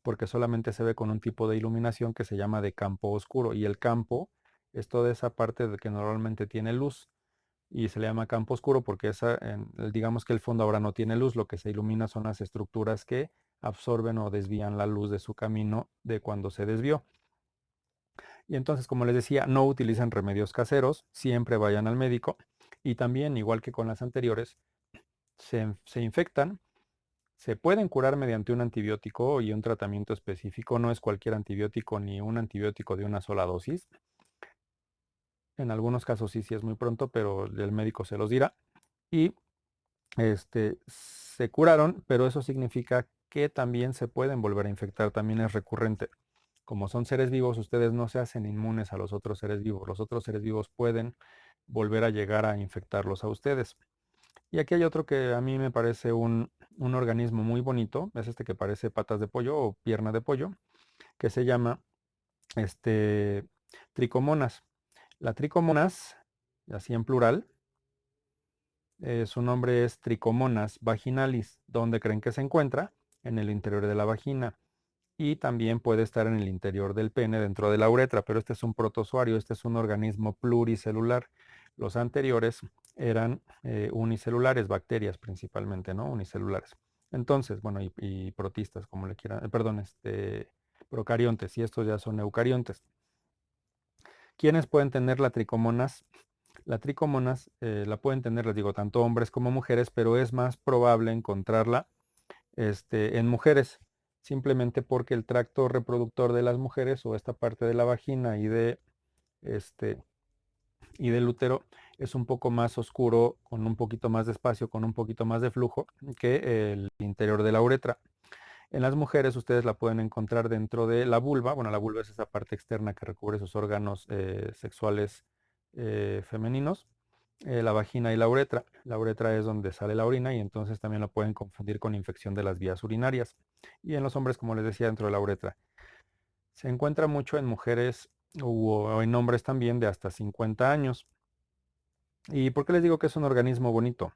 porque solamente se ve con un tipo de iluminación que se llama de campo oscuro y el campo es toda esa parte de que normalmente tiene luz y se le llama campo oscuro porque digamos que el fondo ahora no tiene luz, lo que se ilumina son las estructuras que absorben o desvían la luz de su camino de cuando se desvió. Y entonces, como les decía, no utilicen remedios caseros, siempre vayan al médico y también, igual que con las anteriores, se infectan, se pueden curar mediante un antibiótico y un tratamiento específico, no es cualquier antibiótico ni un antibiótico de una sola dosis. En algunos casos sí es muy pronto, pero el médico se los dirá. Y se curaron, pero eso significa que también se pueden volver a infectar, también es recurrente. como son seres vivos, ustedes no se hacen inmunes a los otros seres vivos. Los otros seres vivos pueden volver a llegar a infectarlos a ustedes. Y aquí hay otro que a mí me parece un organismo muy bonito, es este que parece patas de pollo o pierna de pollo, que se llama este, tricomonas. La tricomonas, así en plural, su nombre es Tricomonas vaginalis. ¿Dónde creen que se encuentra? En el interior de la vagina. Y también puede estar en el interior del pene, dentro de la uretra, pero este es un protozoario, este es un organismo pluricelular. Los anteriores eran unicelulares, bacterias principalmente, ¿no? Unicelulares. Entonces, bueno, y protistas, como le quieran, perdón, procariontes, y estos ya son eucariontes. ¿Quiénes pueden tener la tricomonas? La tricomonas la pueden tener, les digo, tanto hombres como mujeres, pero es más probable encontrarla en mujeres, simplemente porque el tracto reproductor de las mujeres o esta parte de la vagina este, y del útero es un poco más oscuro, con un poquito más de espacio, con un poquito más de flujo que el interior de la uretra. En las mujeres ustedes la pueden encontrar dentro de la vulva. Bueno, la vulva es esa parte externa que recubre sus órganos sexuales femeninos, la vagina y la uretra. La uretra es donde sale la orina y entonces también la pueden confundir con infección de las vías urinarias. Y en los hombres, como les decía, dentro de la uretra. Se encuentra mucho en mujeres o en hombres también de hasta 50 años. ¿Y por qué les digo que es un organismo bonito?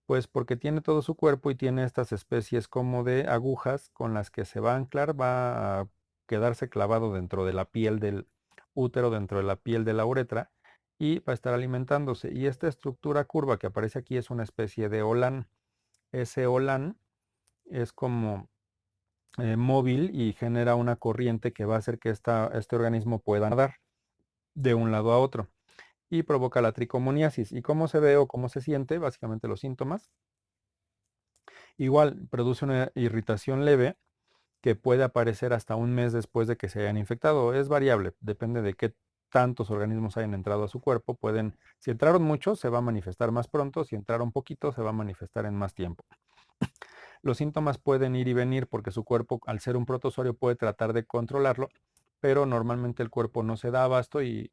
Pues porque tiene todo su cuerpo y tiene estas especies como de agujas con las que se va a anclar, va a quedarse clavado dentro de la piel del útero, dentro de la piel de la uretra y va a estar alimentándose. Y esta estructura curva que aparece aquí es una especie de holán. Ese holán es como móvil y genera una corriente que va a hacer que este organismo pueda nadar de un lado a otro y provoca la tricomoniasis. ¿Y cómo se ve o cómo se siente? Básicamente los síntomas. Igual produce una irritación leve que puede aparecer hasta un mes después de que se hayan infectado. Es variable, depende de qué tantos organismos hayan entrado a su cuerpo. Si entraron muchos, se va a manifestar más pronto, si entraron poquitos, se va a manifestar en más tiempo. Los síntomas pueden ir y venir porque su cuerpo, al ser un protozoario, puede tratar de controlarlo, pero normalmente el cuerpo no se da abasto y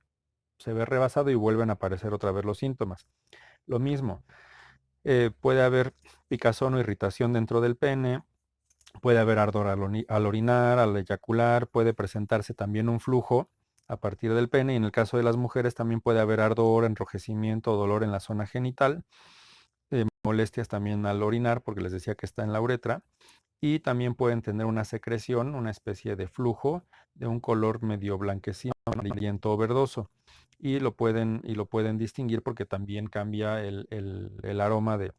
se ve rebasado y vuelven a aparecer otra vez los síntomas. Lo mismo, puede haber picazón o irritación dentro del pene, puede haber ardor al orinar, al eyacular, puede presentarse también un flujo a partir del pene y en el caso de las mujeres también puede haber ardor, enrojecimiento o dolor en la zona genital, molestias también al orinar porque les decía que está en la uretra y también pueden tener una secreción, una especie de flujo de un color medio blanquecino, amarillento o verdoso y lo pueden distinguir porque también cambia el aroma de,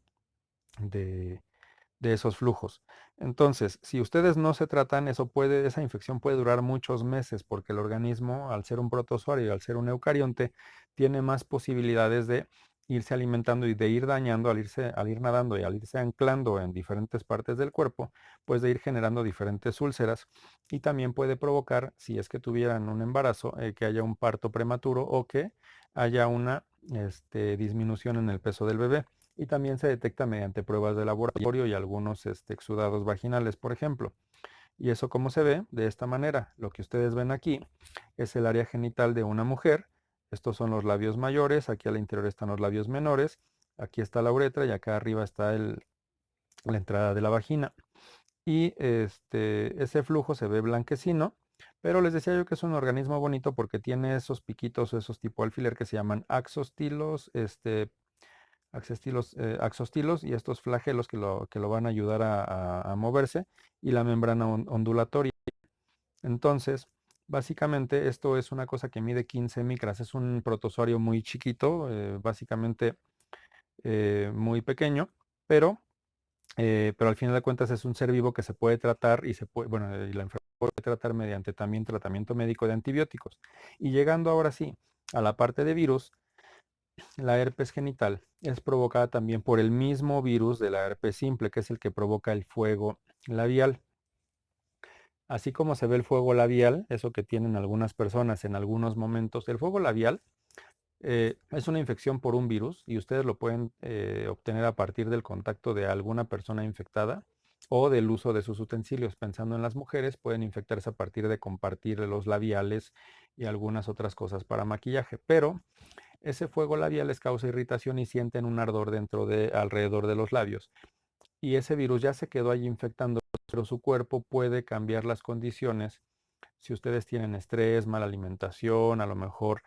de esos flujos. Entonces, si ustedes no se tratan, esa infección puede durar muchos meses porque el organismo, al ser un protozoario y al ser un eucarionte, tiene más posibilidades de irse alimentando y de ir dañando al ir nadando y al irse anclando en diferentes partes del cuerpo, pues de ir generando diferentes úlceras y también puede provocar, si es que tuvieran un embarazo, que haya un parto prematuro o que haya una disminución en el peso del bebé y también se detecta mediante pruebas de laboratorio y algunos exudados vaginales, por ejemplo. ¿Y eso cómo se ve? De esta manera. Lo que ustedes ven aquí es el área genital de una mujer. Estos son los labios mayores, aquí al interior están los labios menores, aquí está la uretra y acá arriba está la entrada de la vagina. Y ese flujo se ve blanquecino, pero les decía yo que es un organismo bonito porque tiene esos piquitos o esos tipo alfiler que se llaman axostilos, axostilos y estos flagelos que lo van a ayudar a moverse y la membrana ondulatoria. Entonces, básicamente esto es una cosa que mide 15 micras, es un protozoario muy chiquito, básicamente muy pequeño, pero al final de cuentas es un ser vivo que se puede tratar y bueno, y la enfermedad puede tratar mediante también tratamiento médico de antibióticos. Y llegando ahora sí a la parte de virus, la herpes genital es provocada también por el mismo virus de la herpes simple, que es el que provoca el fuego labial. Así como se ve el fuego labial, eso que tienen algunas personas en algunos momentos, el fuego labial es una infección por un virus y ustedes lo pueden obtener a partir del contacto de alguna persona infectada o del uso de sus utensilios. Pensando en las mujeres, pueden infectarse a partir de compartir los labiales y algunas otras cosas para maquillaje, pero ese fuego labial les causa irritación y sienten un ardor alrededor de los labios. Y ese virus ya se quedó allí infectando, pero su cuerpo puede cambiar las condiciones. Si ustedes tienen estrés, mala alimentación, a lo mejor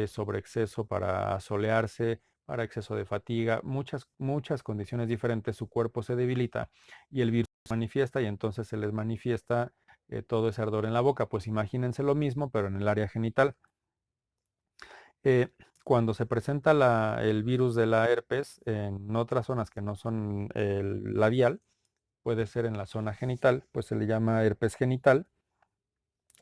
sobreexceso para solearse, para exceso de fatiga, muchas condiciones diferentes, su cuerpo se debilita y el virus se manifiesta y entonces se les manifiesta todo ese ardor en la boca. Pues imagínense lo mismo, pero en el área genital. Eh, Cuando se presenta el virus de la herpes en otras zonas que no son el labial, puede ser en la zona genital, pues se le llama herpes genital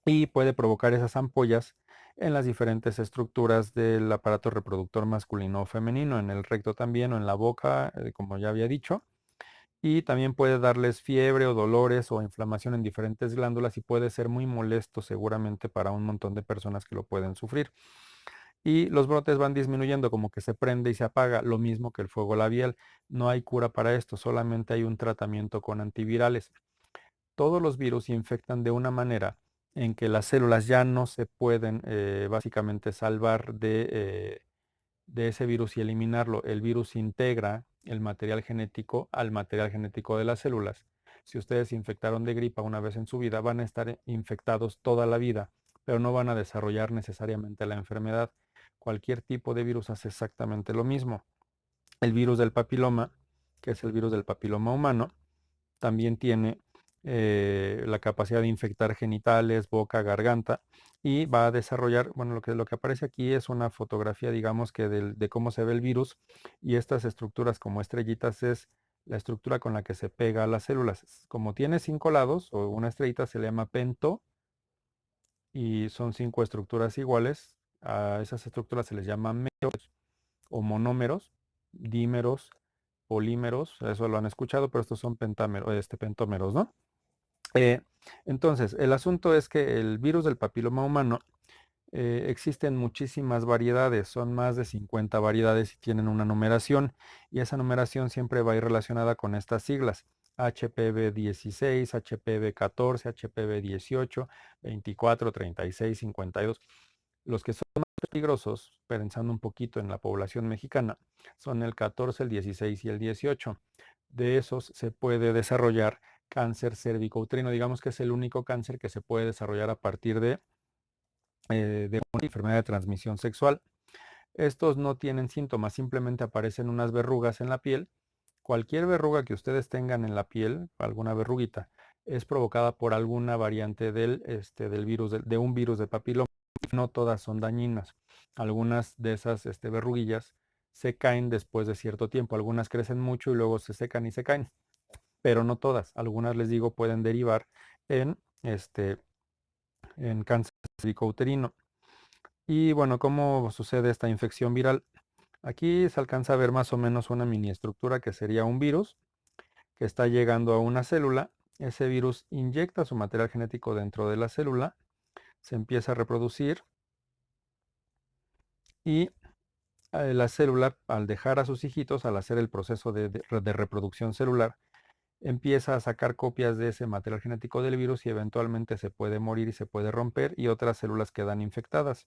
y puede provocar esas ampollas en las diferentes estructuras del aparato reproductor masculino o femenino, en el recto también o en la boca, como ya había dicho. Y también puede darles fiebre o dolores o inflamación en diferentes glándulas y puede ser muy molesto seguramente para un montón de personas que lo pueden sufrir. Y los brotes van disminuyendo, como que se prende y se apaga, lo mismo que el fuego labial. No hay cura para esto, solamente hay un tratamiento con antivirales. Todos los virus infectan de una manera en que las células ya no se pueden básicamente salvar de ese virus y eliminarlo. El virus integra el material genético al material genético de las células. Si ustedes se infectaron de gripa una vez en su vida, van a estar infectados toda la vida, pero no van a desarrollar necesariamente la enfermedad. Cualquier tipo de virus hace exactamente lo mismo. El virus del papiloma, que es el virus del papiloma humano, también tiene la capacidad de infectar genitales, boca, garganta y va a desarrollar, bueno, lo que aparece aquí es una fotografía, digamos que de cómo se ve el virus y estas estructuras como estrellitas es la estructura con la que se pega a las células. Como tiene 5 lados o una estrellita se le llama pento y son 5 estructuras iguales. A esas estructuras se les llama meros o monómeros, dímeros, polímeros, eso lo han escuchado, pero estos son pentómeros, ¿no? Eh, entonces, el asunto es que el virus del papiloma humano existen muchísimas variedades, son más de 50 variedades y tienen una numeración y esa numeración siempre va a ir relacionada con estas siglas. HPV 16, HPV 14, HPV 18, 24, 36, 52. Los que son más peligrosos, pensando un poquito en la población mexicana, son el 14, el 16 y el 18. De esos se puede desarrollar cáncer cervicouterino. Digamos que es el único cáncer que se puede desarrollar a partir de una enfermedad de transmisión sexual. Estos no tienen síntomas, simplemente aparecen unas verrugas en la piel. Cualquier verruga que ustedes tengan en la piel, alguna verruguita, es provocada por alguna variante del virus, de un virus de papiloma. No todas son dañinas. Algunas de esas verruguillas se caen después de cierto tiempo. Algunas crecen mucho y luego se secan y se caen, pero no todas. Algunas, les digo, pueden derivar en, en cáncer cervicouterino. Y bueno, ¿cómo sucede esta infección viral? Aquí se alcanza a ver más o menos una mini estructura que sería un virus que está llegando a una célula. Ese virus inyecta su material genético dentro de la célula, se empieza a reproducir y la célula, al dejar a sus hijitos, al hacer el proceso de reproducción celular, empieza a sacar copias de ese material genético del virus y eventualmente se puede morir y se puede romper y otras células quedan infectadas.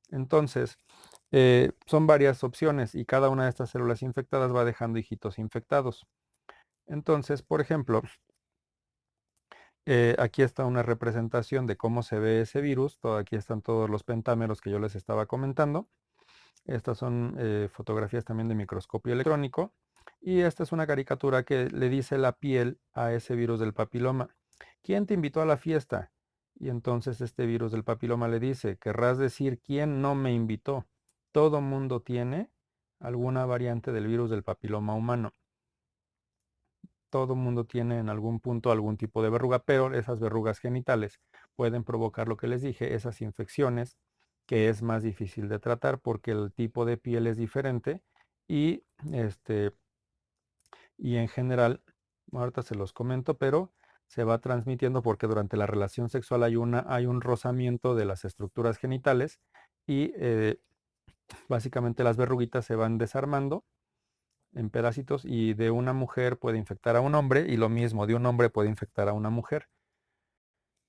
Entonces, son varias opciones y cada una de estas células infectadas va dejando hijitos infectados. Entonces, por ejemplo, aquí está una representación de cómo se ve ese virus. Aquí están todos los pentámeros que yo les estaba comentando. Estas son fotografías también de microscopio electrónico. Y esta es una caricatura que le dice la piel a ese virus del papiloma. ¿Quién te invitó a la fiesta? Y entonces este virus del papiloma le dice, querrás decir quién no me invitó. Todo mundo tiene alguna variante del virus del papiloma humano. Todo mundo tiene en algún punto algún tipo de verruga, pero esas verrugas genitales pueden provocar lo que les dije, esas infecciones que es más difícil de tratar porque el tipo de piel es diferente y este y en general, ahorita se los comento, pero se va transmitiendo porque durante la relación sexual hay un rozamiento de las estructuras genitales y básicamente las verruguitas se van desarmando en pedacitos, y de una mujer puede infectar a un hombre, y lo mismo, de un hombre puede infectar a una mujer.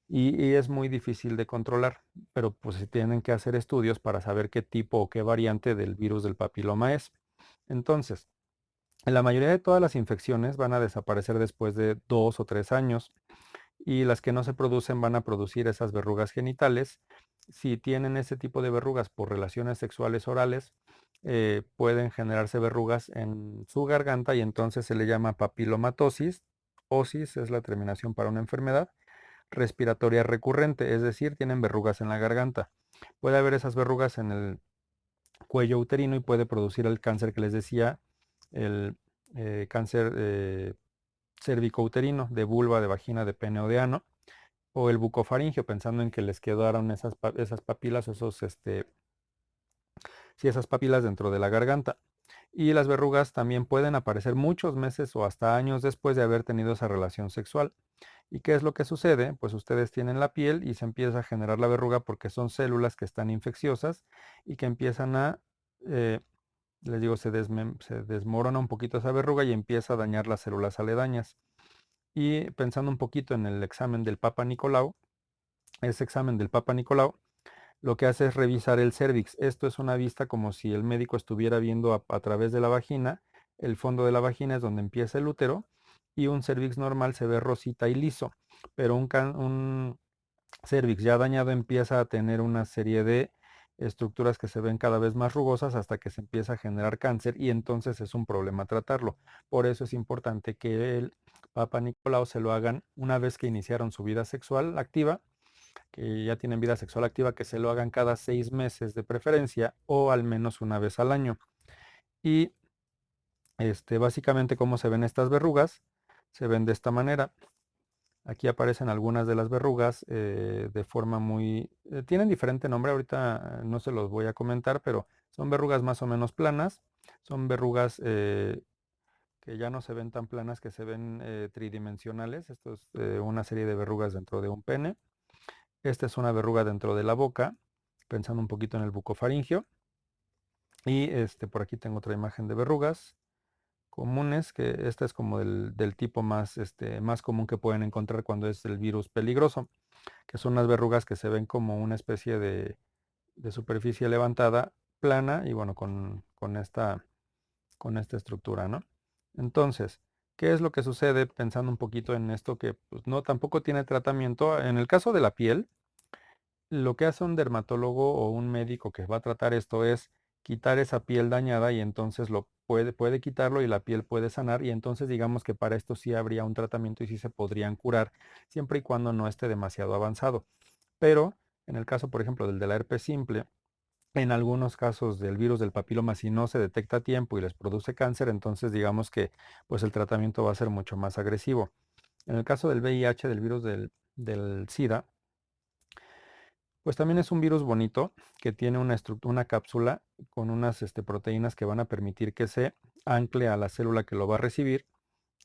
Y es muy difícil de controlar, pero pues se tienen que hacer estudios para saber qué tipo o qué variante del virus del papiloma es. Entonces, la mayoría de todas las infecciones van a desaparecer después de 2 o 3 años, y las que no se producen van a producir esas verrugas genitales. Si tienen ese tipo de verrugas por relaciones sexuales orales, pueden generarse verrugas en su garganta, y entonces se le llama papilomatosis. Osis es la terminación para una enfermedad respiratoria recurrente, es decir, tienen verrugas en la garganta. Puede haber esas verrugas en el cuello uterino y puede producir el cáncer que les decía, el cáncer cervicouterino, de vulva, de vagina, de pene o de ano, o el bucofaringio, pensando en que les quedaron esas papilas, sí, esas papilas dentro de la garganta. Y las verrugas también pueden aparecer muchos meses o hasta años después de haber tenido esa relación sexual. ¿Y qué es lo que sucede? Pues ustedes tienen la piel y se empieza a generar la verruga porque son células que están infecciosas y que empiezan eh, les digo, se desmorona un poquito esa verruga y empieza a dañar las células aledañas. Y pensando un poquito en el examen del Papa Nicolau, ese examen del Papa Nicolau lo que hace es revisar el cérvix. Esto es una vista como si el médico estuviera viendo a través de la vagina. El fondo de la vagina es donde empieza el útero, y un cérvix normal se ve rosita y liso, pero un cérvix ya dañado empieza a tener una serie de estructuras que se ven cada vez más rugosas hasta que se empieza a generar cáncer, y entonces es un problema tratarlo. Por eso es importante que el Papa Nicolau se lo hagan una vez que iniciaron su vida sexual activa, que ya tienen vida sexual activa, que se lo hagan cada 6 meses de preferencia, o al menos una vez al año. Y básicamente, cómo se ven estas verrugas, se ven de esta manera. Aquí aparecen algunas de las verrugas de forma muy... tienen diferente nombre, ahorita no se los voy a comentar, pero son verrugas más o menos planas. Son verrugas que ya no se ven tan planas, que se ven tridimensionales. Esto es una serie de verrugas dentro de un pene. Esta es una verruga dentro de la boca, pensando un poquito en el bucofaringio. Y por aquí tengo otra imagen de verrugas comunes, que esta es como del tipo más común que pueden encontrar cuando es el virus peligroso, que son unas verrugas que se ven como una especie de superficie levantada, plana, y bueno, con esta estructura, ¿no? Entonces, ¿qué es lo que sucede pensando un poquito en esto que pues, no tampoco tiene tratamiento? En el caso de la piel, lo que hace un dermatólogo o un médico que va a tratar esto es quitar esa piel dañada, y entonces puede quitarlo y la piel puede sanar, y entonces digamos que para esto sí habría un tratamiento y sí se podrían curar, siempre y cuando no esté demasiado avanzado. Pero en el caso, por ejemplo, del de la herpes simple, en algunos casos del virus del papiloma, si no se detecta a tiempo y les produce cáncer, entonces digamos que pues el tratamiento va a ser mucho más agresivo. En el caso del VIH, del virus del SIDA, pues también es un virus bonito que tiene una cápsula con unas proteínas que van a permitir que se ancle a la célula que lo va a recibir.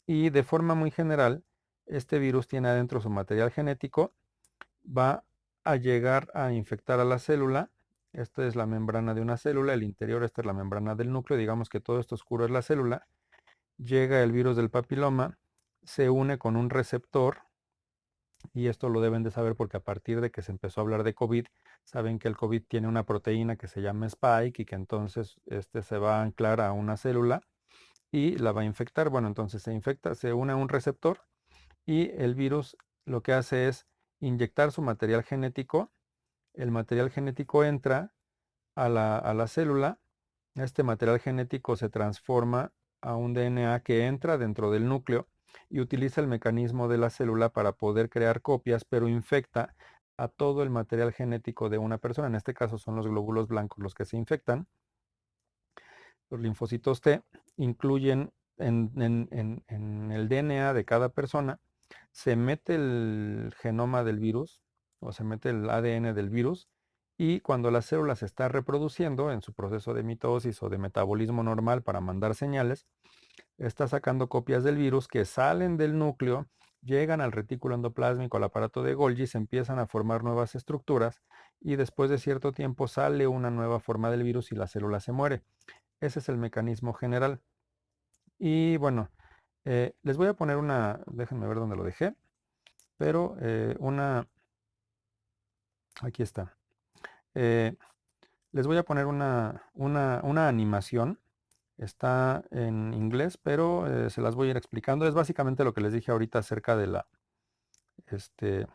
Y de forma muy general, este virus tiene adentro su material genético, va a llegar a infectar a la célula. Esta es la membrana de una célula, el interior, esta es la membrana del núcleo, digamos que todo esto oscuro es la célula. Llega el virus del papiloma, se une con un receptor, y esto lo deben de saber porque a partir de que se empezó a hablar de COVID, saben que el COVID tiene una proteína que se llama Spike, y que entonces se va a anclar a una célula y la va a infectar. Bueno, entonces se infecta, se une a un receptor, y el virus lo que hace es inyectar su material genético. El material genético entra a la célula. Este material genético se transforma a un DNA que entra dentro del núcleo y utiliza el mecanismo de la célula para poder crear copias, pero infecta a todo el material genético de una persona. En este caso son los glóbulos blancos los que se infectan. Los linfocitos T incluyen en el DNA de cada persona, se mete el genoma del virus, o se mete el ADN del virus, y cuando la célula se está reproduciendo en su proceso de mitosis o de metabolismo normal para mandar señales, está sacando copias del virus que salen del núcleo, llegan al retículo endoplásmico, al aparato de Golgi, se empiezan a formar nuevas estructuras, y después de cierto tiempo sale una nueva forma del virus y la célula se muere. Ese es el mecanismo general. Y bueno, les voy a poner déjenme ver dónde lo dejé, pero aquí está. Eh, Les voy a poner una animación. Está en inglés, pero se las voy a ir explicando. Es básicamente lo que les dije ahorita acerca este,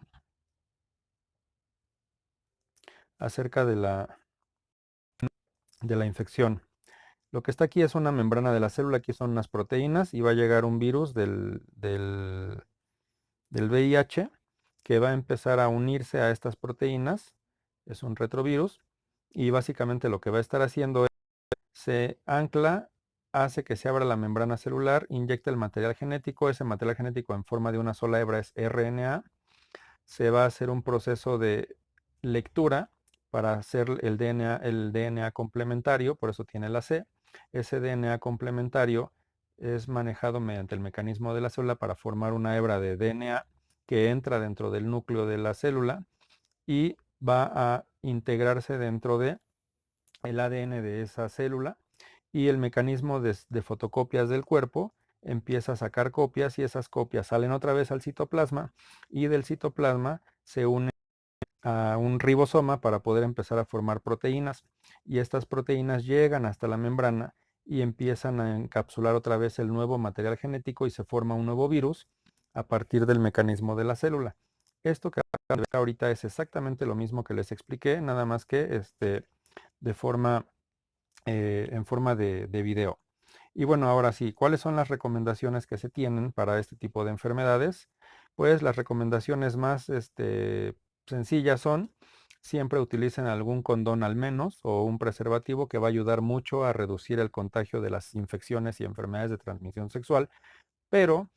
acerca de la infección. Lo que está aquí es una membrana de la célula, aquí son unas proteínas y va a llegar un virus del VIH que va a empezar a unirse a estas proteínas. Es un retrovirus y básicamente lo que va a estar haciendo es se ancla, hace que se abra la membrana celular, inyecta el material genético, ese material genético en forma de una sola hebra es RNA, se va a hacer un proceso de lectura para hacer el DNA complementario, por eso tiene la C. Ese DNA complementario es manejado mediante el mecanismo de la célula para formar una hebra de DNA que entra dentro del núcleo de la célula y va a integrarse dentro de el ADN de esa célula y el mecanismo de fotocopias del cuerpo empieza a sacar copias y esas copias salen otra vez al citoplasma y del citoplasma se une a un ribosoma para poder empezar a formar proteínas y estas proteínas llegan hasta la membrana y empiezan a encapsular otra vez el nuevo material genético y se forma un nuevo virus a partir del mecanismo de la célula. Esto que acabo de ver ahorita es exactamente lo mismo que les expliqué, nada más que de forma, en forma de video. Y bueno, ahora sí, ¿cuáles son las recomendaciones que se tienen para este tipo de enfermedades? Pues las recomendaciones más sencillas son, siempre utilicen algún condón al menos o un preservativo que va a ayudar mucho a reducir el contagio de las infecciones y enfermedades de transmisión sexual, pero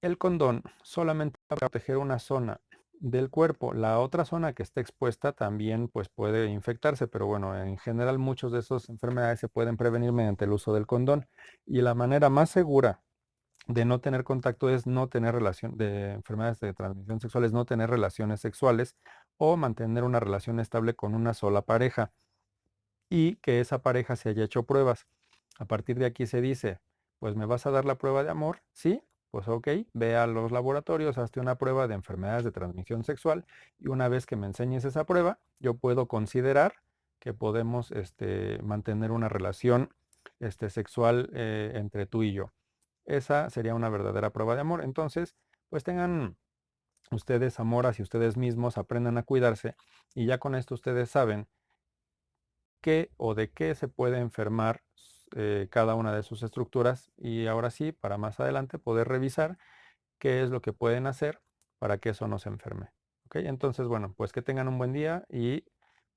el condón solamente va a proteger una zona del cuerpo. La otra zona que esté expuesta también pues puede infectarse, pero bueno, en general muchas de esas enfermedades se pueden prevenir mediante el uso del condón. Y la manera más segura de no tener contacto es no tener relación de enfermedades de transmisión sexual, es no tener relaciones sexuales o mantener una relación estable con una sola pareja y que esa pareja se haya hecho pruebas. A partir de aquí se dice, pues me vas a dar la prueba de amor, ¿sí? Pues ok, ve a los laboratorios, hazte una prueba de enfermedades de transmisión sexual y una vez que me enseñes esa prueba, yo puedo considerar que podemos mantener una relación sexual entre tú y yo. Esa sería una verdadera prueba de amor. Entonces, pues tengan ustedes amor hacia ustedes mismos, aprendan a cuidarse y ya con esto ustedes saben qué o de qué se puede enfermar cada una de sus estructuras y ahora sí, para más adelante poder revisar qué es lo que pueden hacer para que eso no se enferme. ¿Ok? Entonces, bueno, pues que tengan un buen día y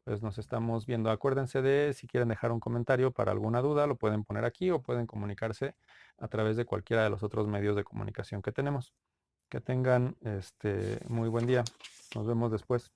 pues nos estamos viendo. Acuérdense de si quieren dejar un comentario para alguna duda, lo pueden poner aquí o pueden comunicarse a través de cualquiera de los otros medios de comunicación que tenemos. Que tengan muy buen día. Nos vemos después.